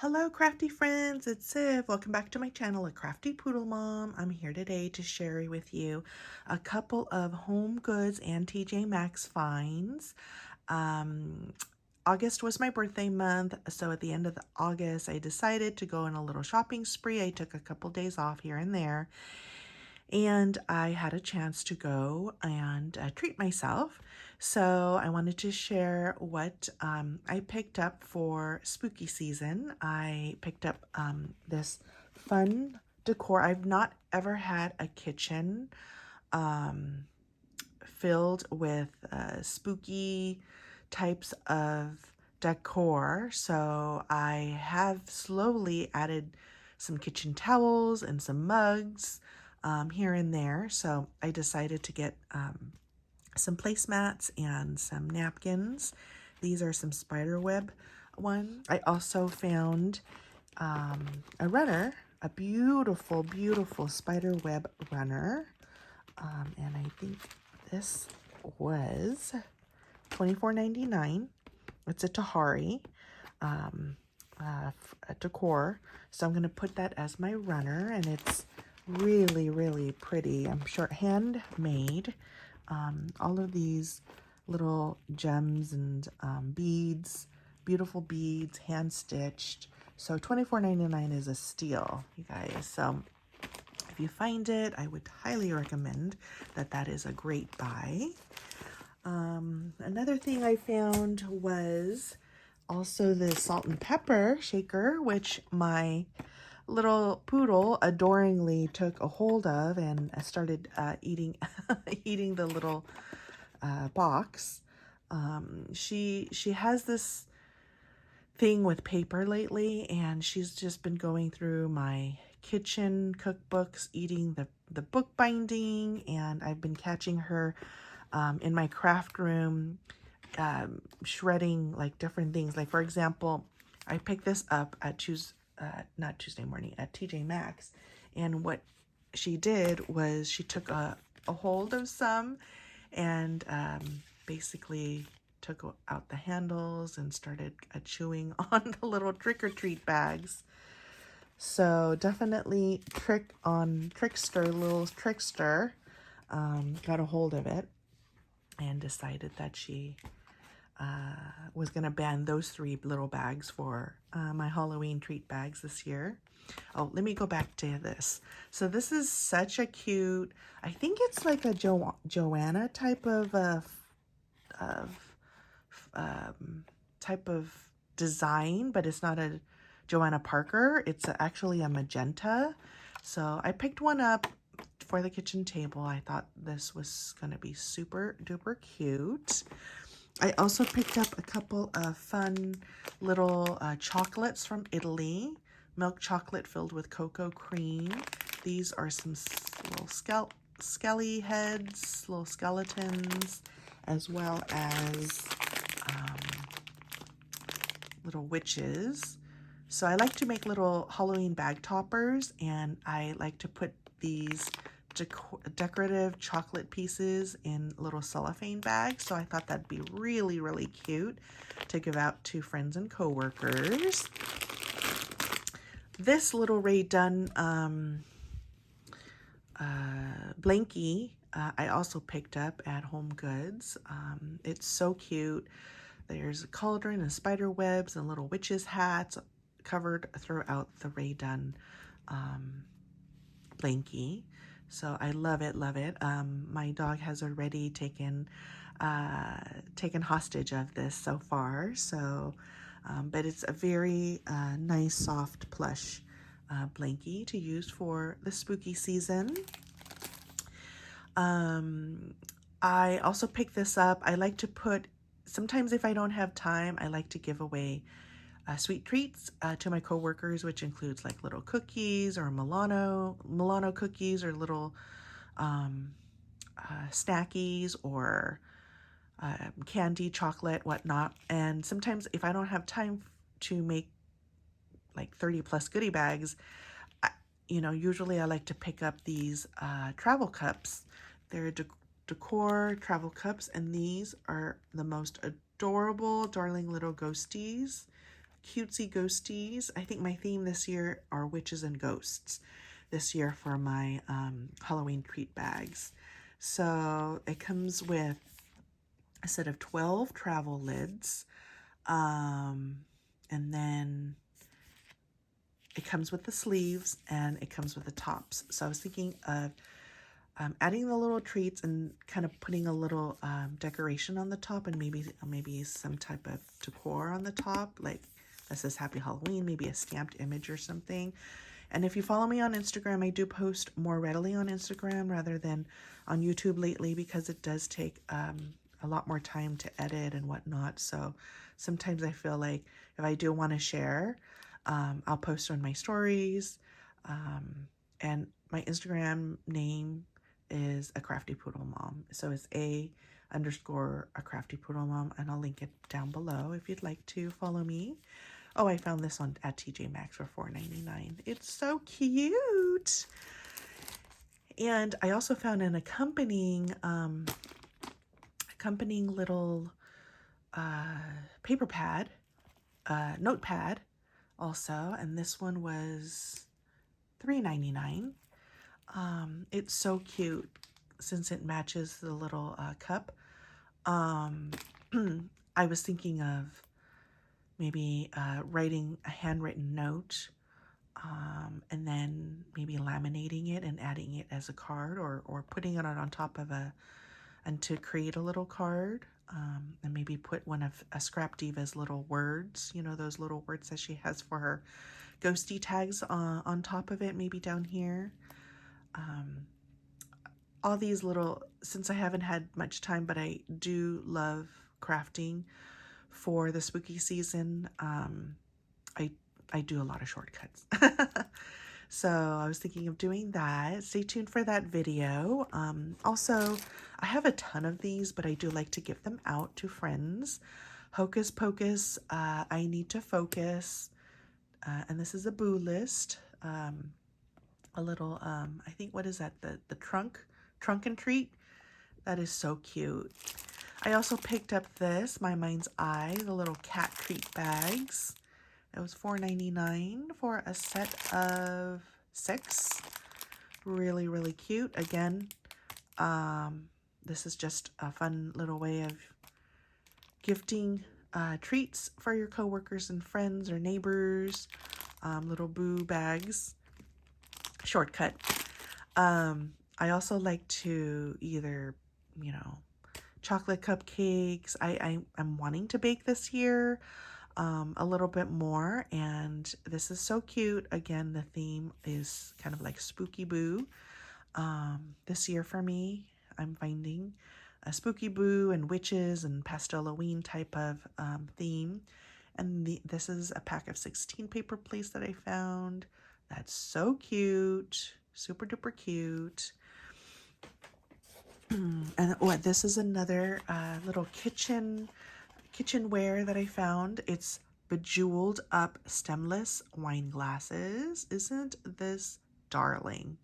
Hello, crafty friends. It's Civ. Welcome back to my channel, A Crafty Poodle Mom. I'm here today to share with you a couple of home goods and TJ Maxx finds. Um, August was my birthday month, so at the end of August, I decided to go on a little shopping spree. I took a couple days off here and there, and I had a chance to go and treat myself. So I wanted to share what I picked up for spooky season. I picked up this fun decor. I've not ever had a kitchen um, filled with spooky types of decor. So I have slowly added some kitchen towels and some mugs here and there. So I decided to get some placemats and some napkins. These are some spider web ones. I also found a runner, a beautiful, beautiful spider web runner. And I think this was $24.99. It's a Tahari a decor. So I'm going to put that as my runner, and it's really, really pretty. I'm sure handmade. All of these little gems and beads, beautiful beads, hand stitched. So $24.99 is a steal, you guys. So if you find it, I would highly recommend that. That is a great buy. Another thing I found was also the salt and pepper shaker, which my little poodle adoringly took a hold of and started eating eating the little box. She has this thing with paper lately, and she's just been going through my kitchen cookbooks, eating the book binding, and I've been catching her in my craft room shredding like different things. Like, for example, I picked this up at not Tuesday morning, at TJ Maxx, and what she did was she took a hold of some and basically took out the handles and started chewing on the little trick-or-treat bags. So definitely little trickster got a hold of it and decided that she was going to ban those 3 little bags for my Halloween treat bags this year. Oh, let me go back to this. So this is such a cute, I think it's like a Joanna type of type of design, but it's not a Joanna Parker. It's actually a magenta. So I picked one up for the kitchen table. I thought this was going to be super duper cute. I also picked up a couple of fun little chocolates from Italy. Milk chocolate filled with cocoa cream. These are some little skelly heads, little skeletons, as well as little witches. So I like to make little Halloween bag toppers, and I like to put these decorative chocolate pieces in little cellophane bags. So I thought that'd be really, really cute to give out to friends and coworkers. This little Ray Dunn blankie I also picked up at Home Goods. It's so cute. There's a cauldron and spider webs and little witches' hats covered throughout the Ray Dunn blankie. So I love it, love it. My dog has already taken hostage of this so far. So, but it's a very nice, soft, plush blankie to use for the spooky season. I also picked this up. I like to put, sometimes if I don't have time, I like to give away sweet treats to my coworkers, which includes like little cookies or Milano cookies, or little snackies, or candy, chocolate, whatnot. And sometimes if I don't have time to make like 30 plus goodie bags, usually I like to pick up these travel cups. They're decor travel cups, and these are the most adorable, darling little ghosties. cutesy ghosties. I think my theme this year are witches and ghosts this year for my Halloween treat bags. So it comes with a set of 12 travel lids, and then it comes with the sleeves and it comes with the tops. So I was thinking of adding the little treats and kind of putting a little decoration on the top, and maybe some type of decor on the top, like that says Happy Halloween, maybe a stamped image or something. And if you follow me on Instagram, I do post more readily on Instagram rather than on YouTube lately, because it does take a lot more time to edit and whatnot. So sometimes I feel like if I do want to share, I'll post on my stories. And my Instagram name is a Crafty Poodle Mom. So it's a Crafty Poodle Mom, and I'll link it down below if you'd like to follow me. Oh, I found this one at TJ Maxx for $4.99. It's so cute. And I also found an accompanying little paper pad, notepad also, and this one was $3.99. It's so cute since it matches the little cup. I was thinking of maybe writing a handwritten note, and then maybe laminating it and adding it as a card, or putting it on top of and to create a little card, and maybe put one of a Scrap Diva's little words, you know, those little words that she has for her ghosty tags on top of it, maybe down here. All these little, since I haven't had much time, but I do love crafting for the spooky season, I do a lot of shortcuts. So I was thinking of doing that. Stay tuned for that video. Also, I have a ton of these, but I do like to give them out to friends. Hocus Pocus, I Need to Focus. And this is a boo list. A little, I think, what is that? The trunk and treat. That is so cute. I also picked up this, My Mind's Eye, the little cat treat bags. It was $4.99 for a set of 6. Really, really cute. Again, this is just a fun little way of gifting treats for your coworkers and friends or neighbors. Little boo bags. Shortcut. I also like to either, you know, chocolate cupcakes. I'm wanting to bake this year a little bit more, and this is so cute. Again, the theme is kind of like spooky boo. This year for me, I'm finding a spooky boo and witches and pastel-Halloween type of theme. And this is a pack of 16 paper plates that I found. That's so cute. Super duper cute. And this is another little kitchenware that I found. It's bejeweled up stemless wine glasses. Isn't this darling?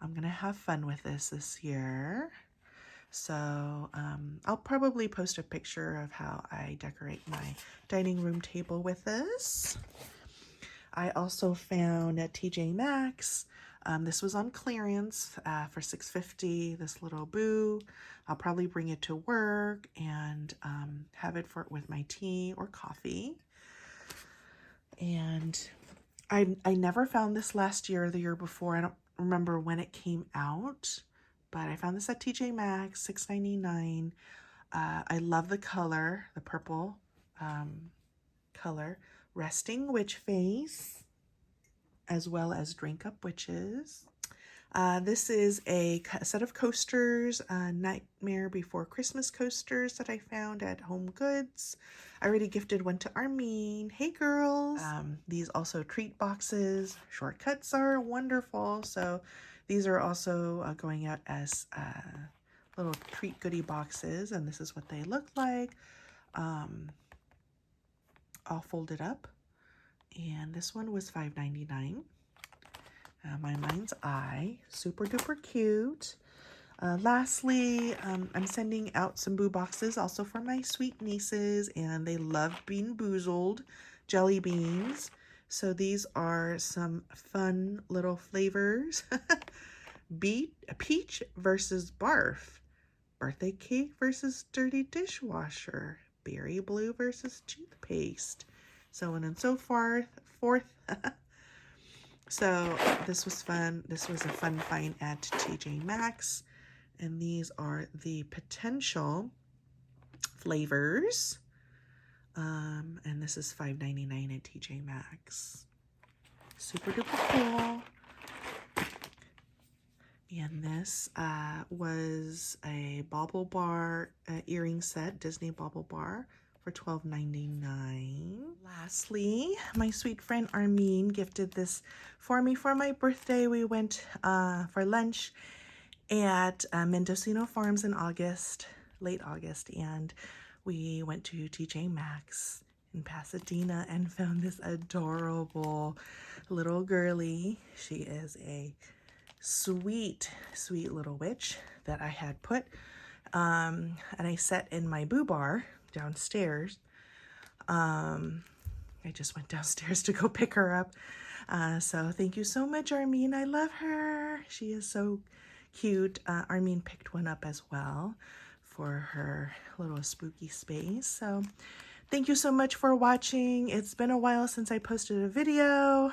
I'm gonna have fun with this year. So I'll probably post a picture of how I decorate my dining room table with this. I also found at TJ Maxx, this was on clearance for $6.50, this little boo. I'll probably bring it to work and have it with my tea or coffee. And I never found this last year or the year before. I don't remember when it came out, but I found this at TJ Maxx, $6.99. I love the color, the purple color. Resting Witch Face, as well as Drink Up Witches. This is a set of coasters, Nightmare Before Christmas coasters that I found at Home Goods. I already gifted one to Armene. Hey girls! These also treat boxes. Shortcuts are wonderful. So these are also going out as little treat goodie boxes, and this is what they look like. All folded up. And this one was $5.99. My Mind's Eye, super duper cute. Lastly, I'm sending out some boo boxes also for my sweet nieces, and they love Bean Boozled jelly beans. So these are some fun little flavors. Peach versus barf. Birthday cake versus dirty dishwasher. Berry blue versus toothpaste. So on and so forth. So this was fun. This was a fun find at TJ Maxx. And these are the potential flavors. And this is $5.99 at TJ Maxx. Super duper cool. And this was a Bauble Bar earring set, Disney Bauble Bar, for $12.99. Lastly, my sweet friend Armene gifted this for me for my birthday. We went for lunch at Mendocino Farms in August, late August, and we went to TJ Maxx in Pasadena and found this adorable little girly. She is a sweet, sweet little witch that I had put and I set in my boo bar downstairs. I just went downstairs to go pick her up. So thank you so much, Armene. I love her. She is so cute. Armene picked one up as well for her little spooky space. So thank you so much for watching. It's been a while since I posted a video.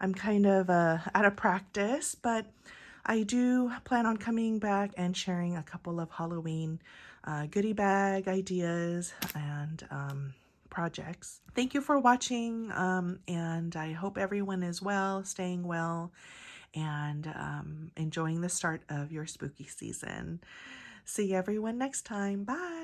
I'm kind of out of practice, but I do plan on coming back and sharing a couple of Halloween goodie bag ideas and projects. Thank you for watching, and I hope everyone is well, staying well, and enjoying the start of your spooky season. See everyone next time. Bye!